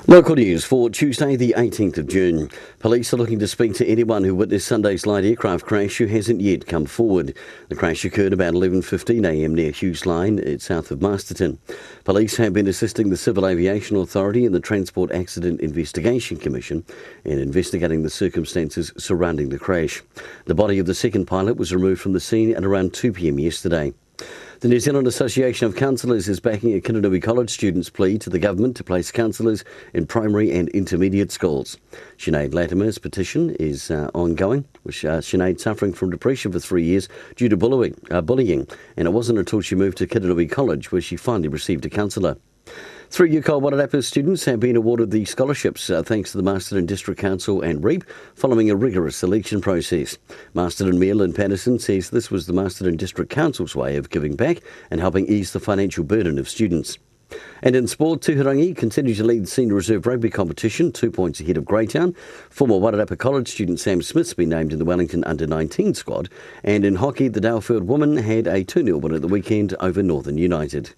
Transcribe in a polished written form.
Local news for Tuesday the 18th of June. Police are looking to speak to anyone who witnessed Sunday's light aircraft crash who hasn't yet come forward. The crash occurred about 11:15am near Hughes Line, it's south of Masterton. Police have been assisting the Civil Aviation Authority and the Transport Accident Investigation Commission in investigating the circumstances surrounding the crash. The body of the second pilot was removed from the scene at around 2pm yesterday. The New Zealand Association of Councillors is backing a Kinanui College students' plea to the government to place councillors in primary and intermediate schools. Sinead Latimer's petition is ongoing, with Sinead suffering from depression for 3 years due to bullying, and it wasn't until she moved to Kinanui College where she finally received a counsellor. 3 UCOL Wairarapa students have been awarded the scholarships thanks to the Masterton District Council and REAP following a rigorous selection process. Masterton Mayor Lynn Patterson says this was the Masterton District Council's way of giving back and helping ease the financial burden of students. And in sport, Tuhirangi continue to lead the Senior Reserve Rugby competition, 2 points ahead of Greytown. Former Wairarapa College student Sam Smith's been named in the Wellington Under-19 squad. And in hockey, the Dalefield women had a 2-0 win at the weekend over Northern United.